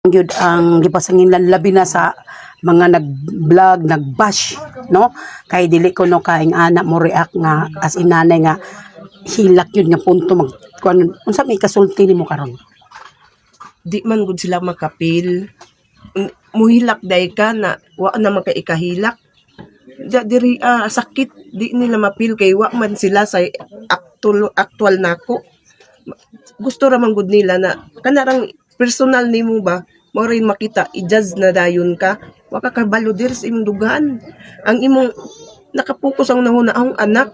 Gyud ang gipasangin labi na sa mga nag-vlog, nag-bash, no? Kay dili ko no kaing anak mo react nga as in nanay nga hilak yun nga punto mag unsa may kasulti nimo karon? Di man gud sila makapil. Muhilak day ka na wa na makaikahilak. Diri sakit di nila mapil kay wa man sila sa actual nako. Gusto ra man gud nila na kanarang personal nimo ba mo rin makita i-judge na dayon ka wa ka kabalo dir sa imong dugaan ang imong nakapokus ang nahunaang anak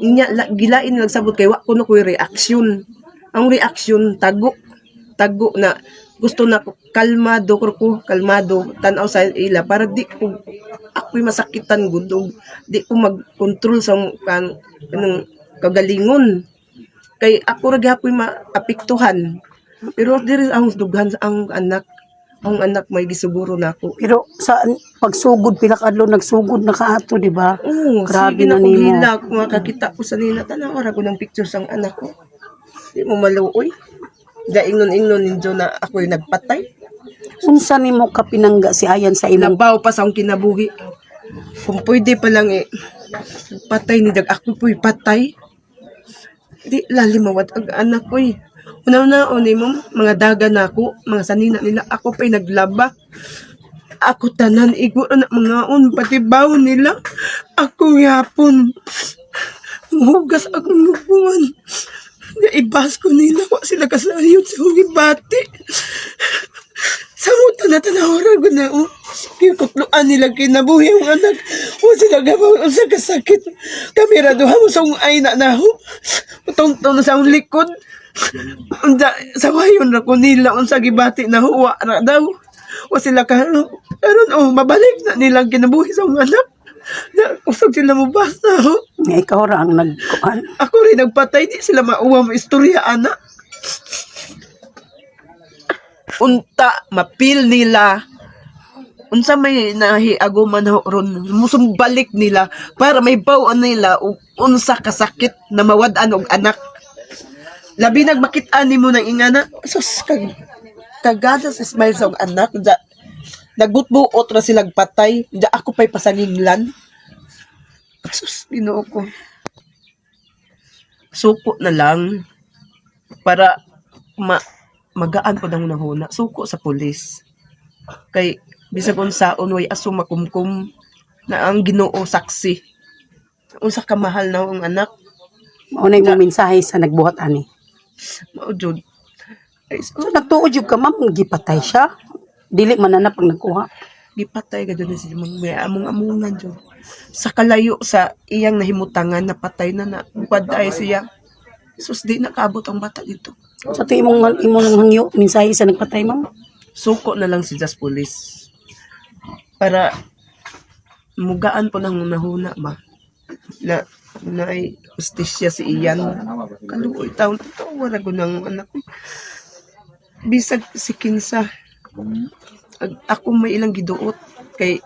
nya gilain nagsabot kay wa kuno koy reaksyon ang reaksyon tago na gusto na kalmado tan-aw sa ila para di ko ako'y masakitan gud di ko mag-control sa kanang kagalingon kay ako ra gyapon maapektuhan. Pero diri ang dughan ang anak may gisuguro nako. Pero sa pagsugod pinakadlo nagsugod na kaato, di ba? Grabe na nimo. Makakita ko sa nina tanaw ra ko ng pictures ang anak ko. Di mo maluoy. Daingon-ingnon ninyo na ako'y nagpatay. Unsa nimo ka pinangga si Ayan sa imong Labaw pa sa akong kinabuhi. Kung pwede pa lang patay ni dag ako po'y patay. Di lalimawat ang anak ko Una-una mo, mga daga na ako, mga sanina nila, ako pa'y naglaba. Ako tanan, igo na mga pati baw nila. Ako yapon. Hugas akong lubuan. Naibas ko nila, wa sila kasayod sa hugibati. Samuta na tanawaran ko na, kikutluan nila kinabuhi ang anak. Wa sila gabaw sa kasakit. Kameraduhan mo sa ay na ho. Utong-tong sa likod. Sa wayon na ko nila unsa gibati na huwa ra daw wa sila karon mabalik na nilang kinabuhi sa mga anak na usog sila mo basta nga ikaw ra ang nagkuan? Ako rin nagpatay di sila mauwa mo istorya ana unta mapil nila unsa may nahiaguman ron musumbalik nila para may bawaan nila unsa kasakit na mawad-an og anak. Labi nagmakit-an nimo ng ingana. Sus, kagada sa smile sa anak. Nagbuot-buot na silang patay. Da ako pa'y pasanginglan. Sus, Ginoo ko. Suko na lang. Para magaan po ng unahuna. Suko sa pulis. Kay, bisag unsaon way aso makumkum na ang Ginoo saksi. Unsa kamahal na ang anak. Maunay mo mensahe sa nagbuhat ani. Maudjud. So nagtuod jud ka ma'am gipatay siya. Dili man na pag nagkuha. Gipatay ka doon si mga among-amungan dyan. Sa kalayo sa iyang nahimutangan na patay na buwaday siya. Sus di nakaabot ang bata dito. Sa to imong hangyo mensahe sa nagpatay ma'am. Suko na lang si Just Police. Para mugaan po ng nahuna ba. Na ay justisya si Iyan. Kaluoy taon to wala ko ng anak ko. Bisag si Kinsa. Ako may ilang giduot kay